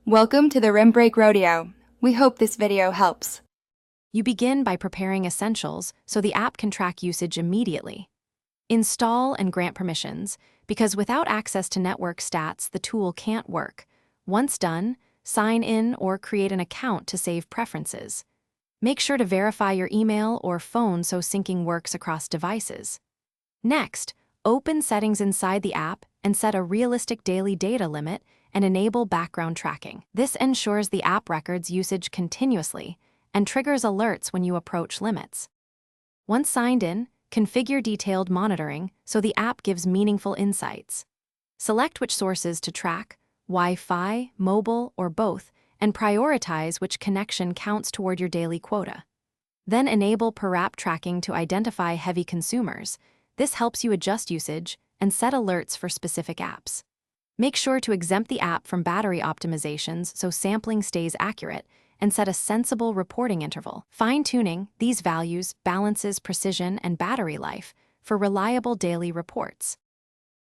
Welcome to the Rim Break Rodeo. We hope this video helps. You begin by preparing essentials so the app can track usage immediately. Install and grant permissions, because without access to network stats, the tool can't work. Once done, sign in or create an account to save preferences. Make sure to verify your email or phone so syncing works across devices. Next, open settings inside the app and set a realistic daily data limit and enable background tracking. This ensures the app records usage continuously and triggers alerts when you approach limits. Once signed in, configure detailed monitoring so the app gives meaningful insights. Select which sources to track, Wi-Fi, mobile, or both, and prioritize which connection counts toward your daily quota. Then enable per-app tracking to identify heavy consumers. This helps you adjust usage and set alerts for specific apps. Make sure to exempt the app from battery optimizations so sampling stays accurate, and set a sensible reporting interval. Fine-tuning these values balances precision and battery life for reliable daily reports.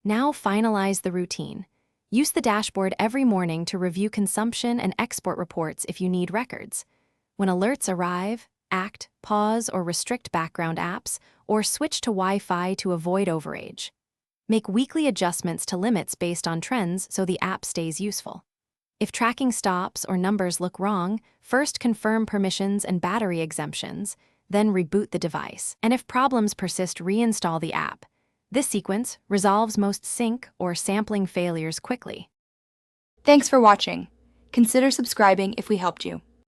Now finalize the routine. Use the dashboard every morning to review consumption and export reports if you need records. When alerts arrive, act, pause, or restrict background apps, or switch to Wi-Fi to avoid overage. Make weekly adjustments to limits based on trends so the app stays useful. If tracking stops or numbers look wrong, first confirm permissions and battery exemptions, then reboot the device. And if problems persist, reinstall the app. This sequence resolves most sync or sampling failures quickly. Thanks for watching. Consider subscribing if we helped you.